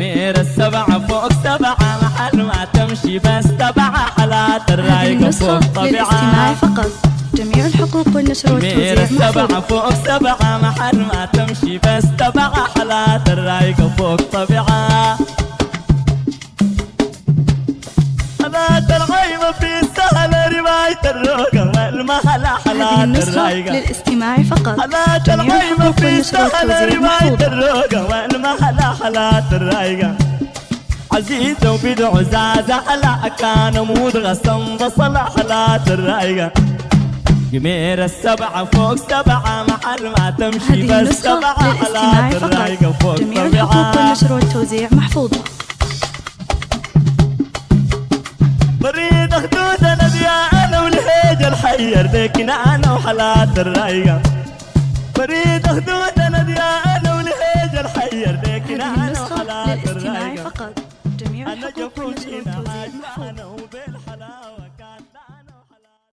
جمير السبعة فوق سبعة محل ما تمشي بس تبعة حالات الرايقة فوق طبيعة. للاستماع فقط. جميع الحقوق والنشر والتوزيع جمير السبعة فوق سبعة محل ما تمشي بس تبعة حالات الرايقة فوق طبيعة. حالات الغيمة في السهل رواية الروقة والمهلة حالات الرايقة. للاستماع فقط. حالات الغيمة في السهل رواية الروقة والمهلة حالات الرايقة. عزيزة وبدع زازة حلا كان مود غصن بصل حالات الرايقة. جمير السبعة فوق سبعة محل ما تمشي بس تبعة حالات الرايقة فوق طبيعة. جميع الحقوق والنشر والتوزيع محفوظة. بريد خدود انا انا والهيج الحير لكن انا وحالات الرايقة. بريد خدود انا والهيج الحير لكن انا وحالات الرايقة. للاستماع فقط. جميع الحقوق والنشر والتوزيع محفوظة.